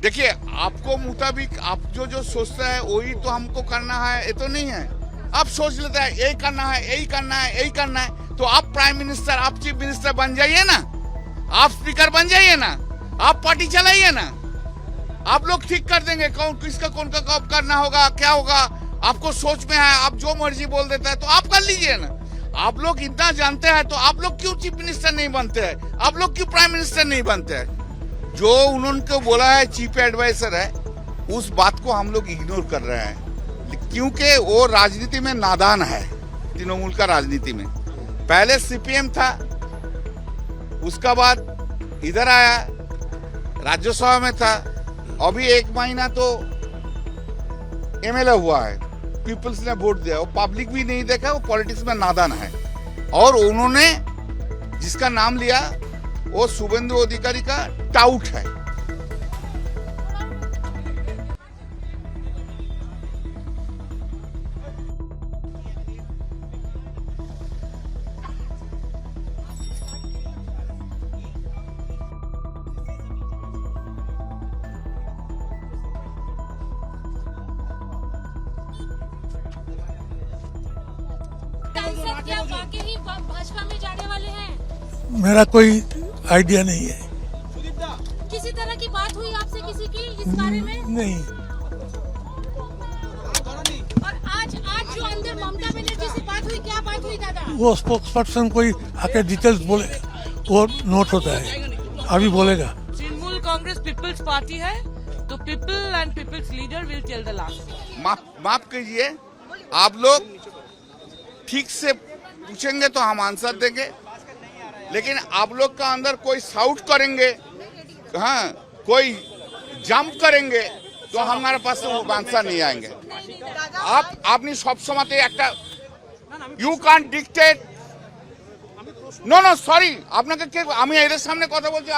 देखिए, आपको मुताबिक आप जो जो सोचता है वही तो हमको करना है, ये तो नहीं है। आप सोच लेते हैं यही करना है, यही करना है, यही करना है, तो आप प्राइम मिनिस्टर, आप चीफ मिनिस्टर बन जाइए ना, आप स्पीकर बन जाइए ना, आप पार्टी चलाइए ना, आप लोग ठीक कर देंगे कौन किसका कौन का कब करना होगा, क्या होगा। आपको सोच में है, आप जो मर्जी बोल देता है तो आप कर लीजिए ना। आप लोग इतना जानते हैं तो आप लोग क्यों चीफ मिनिस्टर नहीं बनते हैं, आप लोग क्यों प्राइम मिनिस्टर नहीं बनते हैं। जो उन्होंने बोला है चीफ एडवाइजर है, उस बात को हम लोग इग्नोर कर रहे हैं क्योंकि वो राजनीति में नादान है। तृणमूल का राजनीति में पहले सीपीएम था, उसका बाद इधर आया, राज्यसभा में था, अभी 1 महीना तो एमएलए हुआ है, पीपल्स ने वोट दिया, वो पब्लिक भी नहीं देखा, वो पॉलिटिक्स में नादान है। और उन्होंने जिसका नाम लिया वो शुभेंदु अधिकारी का टाउट है। क्या वाकई ही भाजपा में जाने वाले हैं? मेरा कोई आइडिया नहीं है। किसी तरह की बात हुई आपसे किसी की इस बारे में? नहीं। और आज जो अंदर ममता बनर्जी से बात हुई, क्या बात हुई दादा? वो स्पोक्स पर्सन कोई आके डिटेल्स बोले, वो नोट होता है, अभी बोलेगा। तृणमूल कांग्रेस पीपल्स पार्टी है, तो people and people's leader will tell the last. माफ कीजिए, आप लोग ठीक से पूछेंगे तो हम आंसर देंगे, लेकिन आप लोग का अंदर कोई शाउट करेंगे, हाँ कोई जंप करेंगे तो हमारे पास आंसर नहीं आएंगे। आपने सब समय একটা you can't dictate no sorry, আপনাকে কে, আমি এদের সামনে কথা বলছি,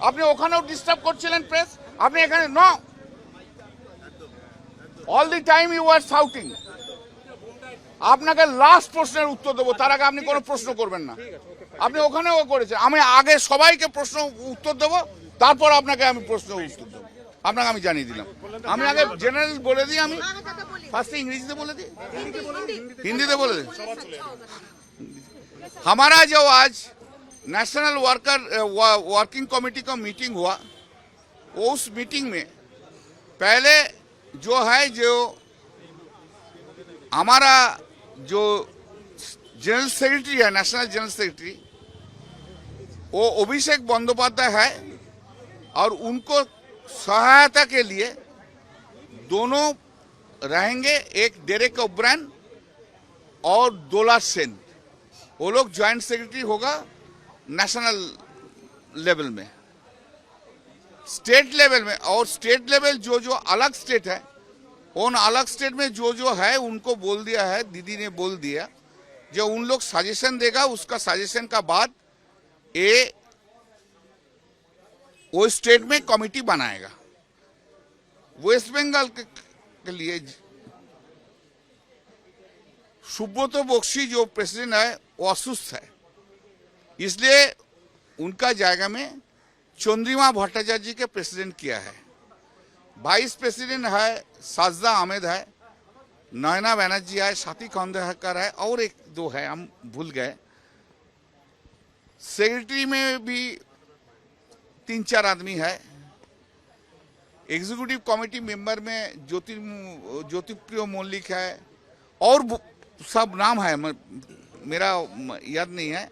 আপনি ওখানেও ডিস্টার্ব করছিলেন প্রেস, আপনি এখানে no, all the time you are shouting. আপনাকে লাস্ট প্রশ্নের উত্তর দেবো, তার আগে আপনি কোনো প্রশ্ন করবেন না। আপনি ওখানেও করেছেন, আমি আগে সবাইকে প্রশ্ন উত্তর দেবো, তারপর আপনাকে আমি প্রশ্ন উত্তর দেবো। আপনাকে আমি জানিয়ে দিলাম, আমি আগে জেনারেল বলে দিই, আমি ফার্স্টে इंग्लिश बोले दी, हिंदी से बोले दी। हमारा जो आज नेशनल वर्किंग कमेटी का मीटिंग हुआ, उस मीटिंग में पहले जो है, जो हमारा जो जनरल सेक्रेटरी है, नेशनल जनरल सेक्रेटरी, वो अभिषेक बंदोपाध्याय है, और उनको सहायता के लिए दोनों रहेंगे, एक डेरेक ओब्रायन और दोला सेन, वो लोग ज्वाइंट सेक्रेटरी होगा नेशनल लेवल में, स्टेट लेवल में। और स्टेट लेवल जो अलग स्टेट है, उन अलग स्टेट में जो है उनको बोल दिया है, दीदी ने बोल दिया, जो उन लोग सजेशन देगा, उसका सजेशन का बाद ये वो स्टेट में कमेटी बनाएगा। वेस्ट बंगाल के लिए सुब्रत बख्शी जो प्रेसिडेंट है वो असुस्थ है, इसलिए उनका जगह में चंद्रिमा भट्टाचार्य जी के प्रेसिडेंट किया है। वाइस प्रेसिडेंट है साजदा अहमद है, नयना बनर्जी है, साथी खंडेकर है, और एक दो है, हम भूल गए। सेक्रेटरी में भी 3-4 आदमी है। एग्जीक्यूटिव कमेटी मेंबर में ज्योतिप्रिय मौलिक है, और सब नाम है, मेरा याद नहीं है।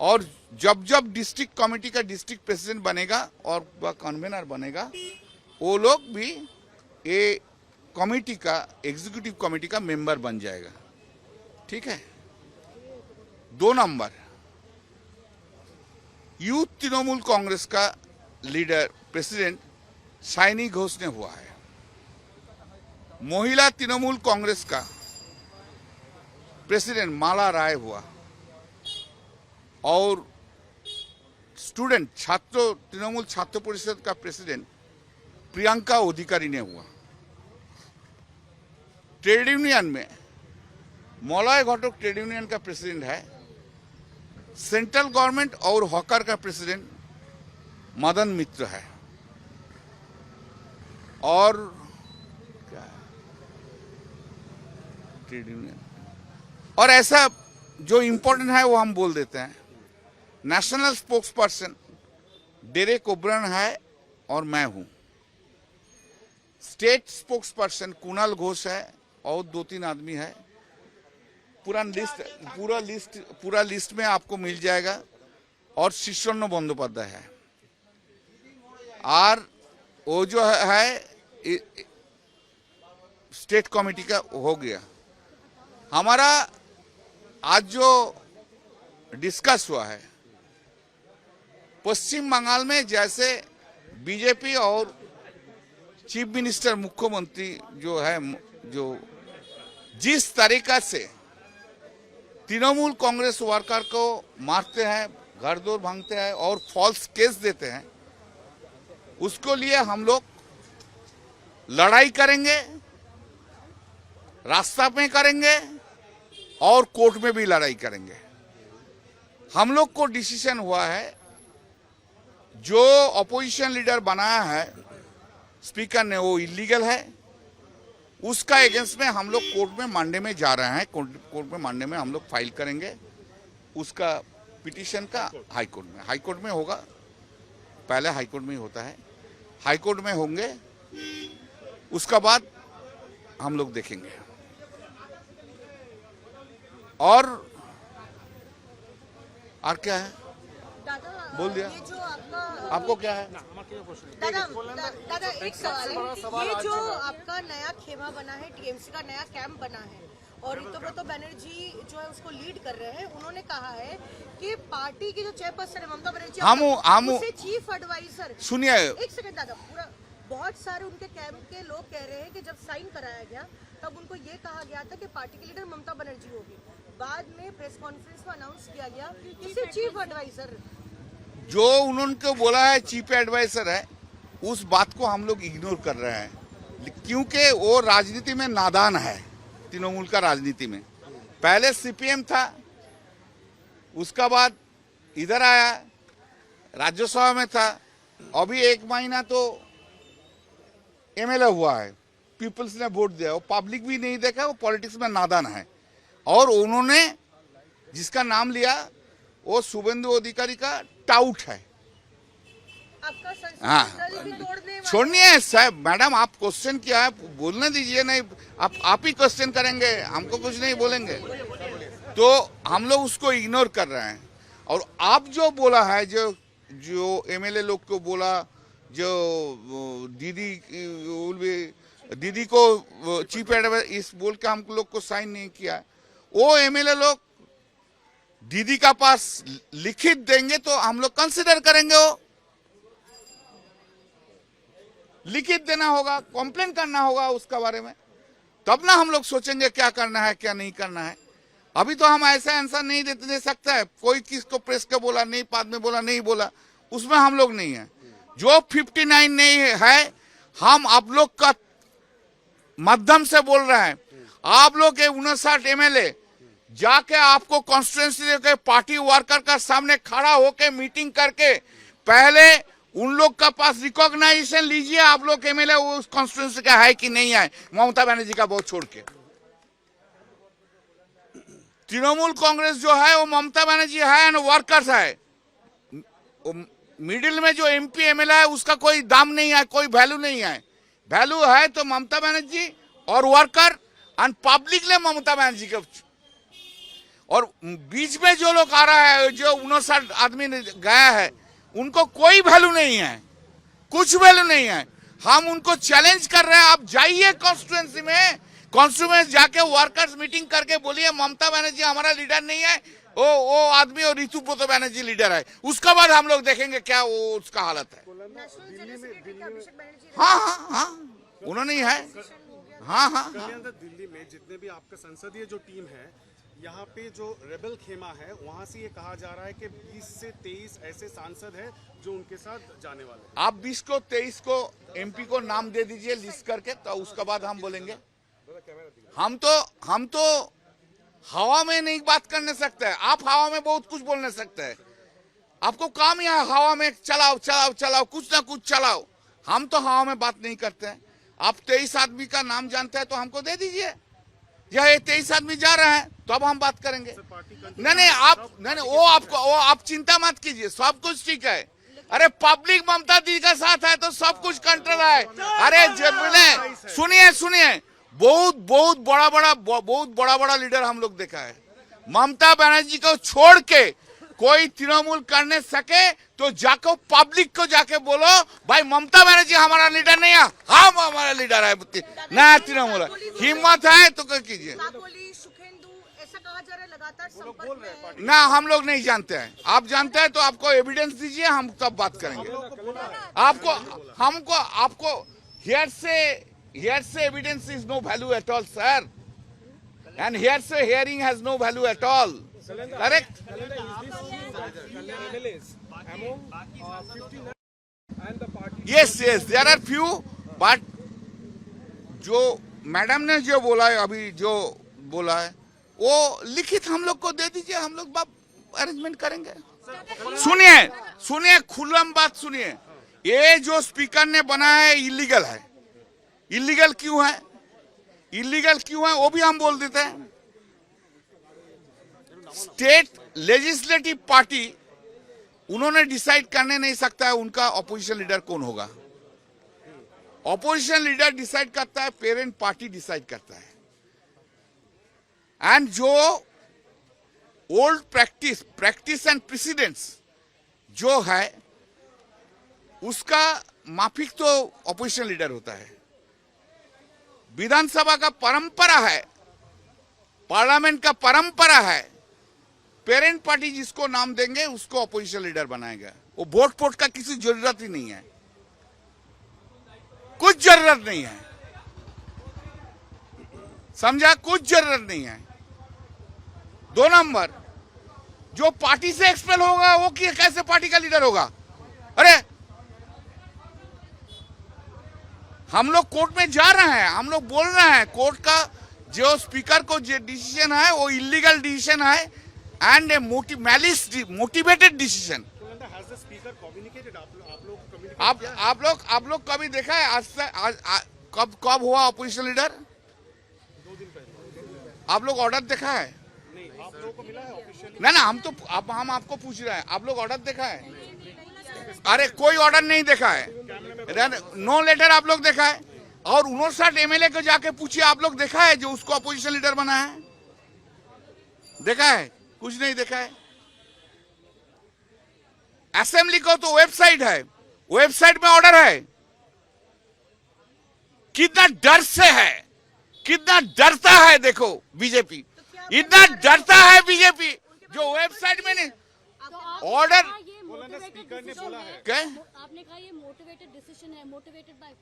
और जब डिस्ट्रिक्ट कमेटी का डिस्ट्रिक्ट प्रेसिडेंट बनेगा और कन्वेनर बनेगा, वो लोग भी ये कमेटी का, एग्जीक्यूटिव कमेटी का मेंबर बन जाएगा। ठीक है। 2 नंबर, यूथ तृणमूल कांग्रेस का लीडर प्रेसिडेंट साइनी घोष ने हुआ है। महिला तृणमूल कांग्रेस का प्रेसिडेंट माला राय हुआ, और स्टूडेंट छात्र तृणमूल छात्र परिषद का प्रेसिडेंट प्रियंका अधिकारी ने हुआ। ट्रेड यूनियन में मलय घटक ट्रेड यूनियन का प्रेसिडेंट है। सेंट्रल गवर्नमेंट और हॉकर का प्रेसिडेंट मदन मित्र है। और क्या है, ट्रेड यूनियन और ऐसा जो इम्पोर्टेंट है वो हम बोल देते हैं। National spokes person Derek O'Brien है और मैं हूं। State spokes person Kunal Ghosh है और 2-3 आदमी है। पूरा लिस्ट में आपको मिल जाएगा। और शिष्यन्न बंदोपाध्याय है और वो जो है स्टेट कमेटी का हो गया। हमारा आज जो डिस्कस हुआ है, पश्चिम बंगाल में जैसे बीजेपी और चीफ मिनिस्टर मुख्यमंत्री जो है, जो जिस तरीका से तृणमूल कांग्रेस वर्कर को मारते हैं, घर द्वार भांगते हैं और फॉल्स केस देते हैं, उसको लिए हम लोग लड़ाई करेंगे, रास्ता में करेंगे और कोर्ट में भी लड़ाई करेंगे। हम लोग को डिसीजन हुआ है, जो अपोजिशन लीडर बनाया है स्पीकर ने, वो इलीगल है। उसका अगेंस्ट में हम लोग कोर्ट में मानने में जा रहे हैं। कोर्ट में मानने में हम लोग फाइल करेंगे उसका पिटीशन का हाई कोर्ट में होगा। पहले हाई कोर्ट में ही होता है, हाई कोर्ट में होंगे, उसका बाद हम लोग देखेंगे। और क्या है बोल दिया। ये जो आपको क्या है दादा एक सवाल है, ये जो आपका नया खेमा बना है, टीएमसी का नया कैंप बना है और ऋतुव्रत बनर्जी जो है उसको लीड कर रहे हैं, उन्होंने कहा है कि पार्टी की जो चेयरपर्सन है ममता बनर्जी, हम उसे चीफ एडवाइजर। सुनिए एक सेकंड दादा, पूरा बहुत सारे उनके कैंप के लोग कह रहे हैं कि जब साइन कराया गया तब उनको ये कहा गया था कि पार्टी की लीडर ममता बनर्जी होगी। बाद में प्रेस कॉन्फ्रेंस में अनाउंस किया गया कि सिर्फ चीफ एडवाइजर। जो उन्होंने बोला है चीफ एडवाइजर है, उस बात को हम लोग इग्नोर कर रहे हैं, क्योंकि वो राजनीति में नादान है। तृणमूल का राजनीति में पहले सीपीएम था, उसका बाद इधर आया, राज्यसभा में था, अभी 1 महीना तो एमएलए हुआ है, पीपल्स ने वोट दिया, वो पब्लिक भी नहीं देखा, वो पॉलिटिक्स में नादान है। और उन्होंने जिसका नाम लिया वो शुभेंदु अधिकारी का टाउट है। हाँ, छोड़िए साहब, मैडम आप क्वेश्चन किया है, बोलने दीजिए। नहीं, आप ही क्वेश्चन करेंगे, हमको कुछ नहीं बोलेंगे, तो हम लोग उसको इग्नोर कर रहे हैं। और आप जो बोला है, जो एमएलए लोग को बोला, जो दीदी को चीफ एडवाइजर इस बोल के हम लोग को साइन नहीं किया, वो एमएलए लोग दीदी का पास लिखित देंगे तो हम लोग कंसिडर करेंगे। वो लिखित देना होगा, कंप्लेन करना होगा उसका बारे में, तब ना हम लोग सोचेंगे क्या करना है क्या नहीं करना है। अभी तो हम ऐसा आंसर नहीं दे सकता है। कोई किसको प्रेस का बोला नहीं, बाद में बोला नहीं बोला, उसमें हम लोग नहीं है। जो 59 नहीं है, हम आप लोग का माध्यम से बोल रहे हैं, आप लोग के 59 एमएलए जाके आपको कॉन्स्टिट्यूएंसी के पार्टी वर्कर का सामने खड़ा होके मीटिंग करके पहले उन लोग का पास रिकॉग्नाइजेशन लीजिए, आप लोग एमएलए उस कॉन्स्टिट्यूएंसी का है कि नहीं है, ममता बनर्जी का बहुत छोड़ के। तृणमूल कांग्रेस जो है वो ममता बनर्जी है एंड वर्कर्स है। मिडिल में जो एमपी एमएलए है उसका कोई दाम नहीं है, कोई वैल्यू नहीं है। वैल्यू है तो ममता बनर्जी और वर्कर एंड पब्लिक ने ममता बनर्जी के। और बीच में जो लोग आ रहा है, जो 59 आदमी गया है, उनको कोई वैल्यू नहीं है, कुछ वैल्यू नहीं है। हम उनको चैलेंज कर रहे हैं, आप जाइए कॉन्स्टिट्यूएंसी में, कॉन्स्टिट्यूएंसी जाके वर्कर्स मीटिंग करके बोलिए ममता बनर्जी हमारा लीडर नहीं है, वो आदमी और ऋतुव्रत बनर्जी लीडर है। उसका बाद हम लोग देखेंगे क्या वो उसका हालत है। हाँ, उन्होंने ही है। हाँ। दिल्ली में जितने भी आपका संसदीय जो टीम है, यहाँ पे जो रेबल खेमा है, वहाँ से ये कहा जा रहा है कि 20 से 23 ऐसे सांसद हैं जो उनके साथ जाने वाले हैं। आप 20 को 23 को एमपी को नाम दे दीजिए लिस्ट करके, तो उसका बाद हम बोलेंगे। हम तो हवा में नहीं बात करने सकते हैं। आप हवा में बहुत कुछ बोलने सकते हैं, आपको काम यहाँ हवा में चलाओ, कुछ ना कुछ चलाओ। हम तो हवा में बात नहीं करते हैं। आप 23 आदमी का नाम जानते हैं तो हमको दे दीजिए। ये 23 आदमी जा रहे हैं तो अब हम बात करेंगे। नहीं आप नहीं वो आप चिंता मत कीजिए, सब कुछ ठीक है। अरे पब्लिक ममता दी का साथ है तो सब कुछ कंट्रोल है। अरे सुनिए बहुत बड़ा लीडर हम लोग देखा है। ममता बनर्जी को छोड़ के कोई तृणमूल करने सके तो जाको पब्लिक को जाके बोलो भाई ममता बनर्जी हमारा लीडर नहीं है, हम हमारा लीडर है ना तृणमूल। हिम्मत है तो कीजिए। ऐसा कहा जा रहा है, लगातार संपर्क में है। ना हम लोग नहीं जानते हैं, आप जानते हैं तो आपको एविडेंस दीजिए, हम तब बात करेंगे। आपको hearsay evidence is no value at all, sir, and hearsay hearing has no value at all. Correct? Yes, there are few, but जो मैडम ने जो बोला है अभी जो बोला है वो लिखित हम लोग को दे दीजिए, हम लोग अरेंजमेंट करेंगे। सुनिए खुल्लम बात सुनिए, ये जो स्पीकर ने बनाया है इलीगल है। इलीगल क्यों है वो भी हम बोल देते हैं। स्टेट लेजिस्लेटिव पार्टी उन्होंने डिसाइड करने नहीं सकता है उनका ऑपोजिशन लीडर कौन होगा। ऑपोजिशन लीडर डिसाइड करता है, पेरेंट पार्टी डिसाइड करता है। एंड जो ओल्ड प्रैक्टिस एंड प्रेसिडेंट्स जो है उसका माफिक तो ऑपोजिशन लीडर होता है। विधानसभा का परंपरा है, पार्लियामेंट का परंपरा है, पेरेंट पार्टी जिसको नाम देंगे उसको ऑपोजिशन लीडर बनाएगा। वो वोट का किसी जरूरत ही नहीं है, कुछ जरूरत नहीं है, समझा, कुछ जरूरत नहीं है। 2 नंबर, जो पार्टी से एक्सपेल होगा वो कैसे पार्टी का लीडर होगा? अरे हम लोग कोर्ट में जा रहे हैं, हम लोग बोल रहे हैं कोर्ट का जो स्पीकर को जो डिसीजन है वो इलीगल डिसीजन है एंड मोटिवेटेड डिसीजन। आप लोग कभी देखा है आज से कब हुआ ऑपोजिशन लीडर? 2 दिन पहले आप लोग ऑर्डर देखा है? नहीं, आप लोगों को मिला है ऑफिशियली? ना हम आपको पूछ रहे हैं, आप लोग ऑर्डर देखा है? अरे कोई ऑर्डर नहीं देखा है, नो लेटर आप लोग देखा है। और 59 एमएलए को जाके पूछिए, आप लोग देखा है जो उसको अपोजिशन लीडर बना है? देखा है? कुछ नहीं देखा है। असेंबली को तो वेबसाइट है, वेबसाइट में ऑर्डर है। कितना डर से है, कितना डरता है देखो बीजेपी, इतना डरता है बीजेपी जो वेबसाइट में नहीं ऑर्डर। स्पीकर ने बोला है क्या आपने कहा ये मोटिवेटेड डिसीजन है, motivated by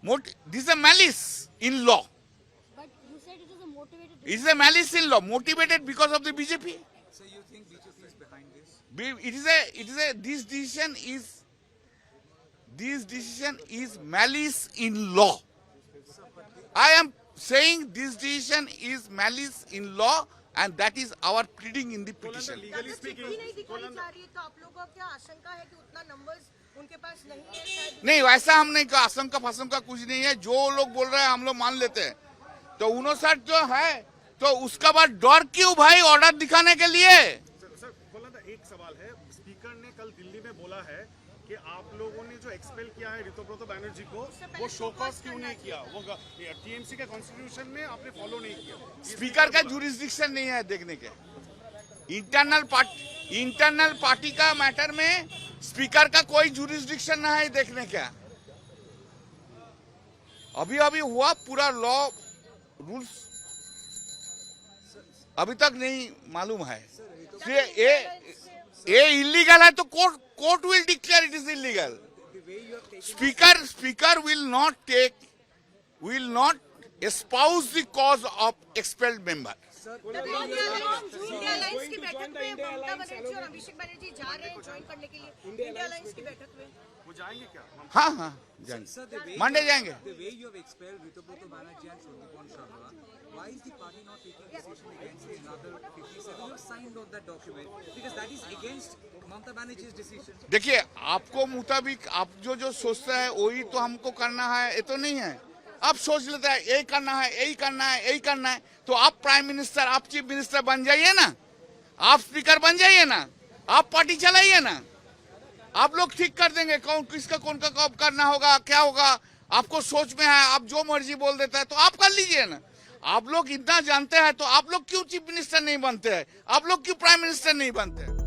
who? This is a malice in law, but you said it is a motivated. it is a malice in law, motivated because of the BJP. So you think BJP is behind this? This decision is malice in law. I am saying this decision is malice in law, and that is our pleading in the petition. Legally speaking नहीं दिखाई जा रही है तो आप लोगों को क्या आशंका है कि उतना नंबर्स उनके पास नहीं है शायद? नहीं, वैसा हम नहीं कहा, आशंका फाशंका कुछ नहीं है। जो लोग बोल रहे हैं हम लोग मान लेते हैं। तो 59 जो है तो उसका बाद डर क्यों भाई ऑर्डर दिखाने के लिए? सर बोला था, एक सवाल है, स्पीकर ने कल दिल्ली में बोला है कि आप लोगों ने जो एक्सपेल किया है ऋतुब्रत बनर्जी को वो शोकॉज क्यों नहीं किया, वो टीएमसी के कॉन्स्टिट्यूशन में आपने फॉलो नहीं किया। स्पीकर का जुरिस्डिक्शन नहीं है देखने के। इंटरनल पार्टी का मैटर में स्पीकर का कोई जुरिस्डिक्शन नहीं है देखने का। अभी हुआ पूरा लॉ रूल्स अभी तक नहीं मालूम है। ये इलीगल है तो court will declare it is illegal. Speaker will not espouse the cause of expelled member. India alliance की बैठक में ममता बनर्जी और अभिषेक बनर्जी जा रहे हैं ज्वाइन करने के लिए इंडिया अलायंस की बैठक में। वो जाएंगे क्या? हाँ जाएंगे, मंडे जाएंगे। The way you have expelled Ritubroto Banerjee and Shruti Sharma, Why is the party not taking decision against the another 57 who have signed on that document? Because that is against Mamata Banerjee's decision. देखिए, आपको मुताबिक आप जो सोचता है वही तो हमको करना है, ये तो नहीं है। आप सोच लेता है यही करना है, यही करना है, यही करना है, तो आप प्राइम मिनिस्टर, आप चीफ मिनिस्टर बन जाइए ना, आप स्पीकर बन जाइए ना, आप पार्टी चलाइए ना, आप लोग ठीक कर देंगे कौन किसका कौन का कब करना होगा, क्या होगा। आपको सोच में है, आप जो मर्जी बोल देता है तो आप कर लीजिए ना। आप लोग इतना जानते हैं तो आप लोग क्यों चीफ मिनिस्टर नहीं बनते हैं, आप लोग क्यों प्राइम मिनिस्टर नहीं बनते हैं।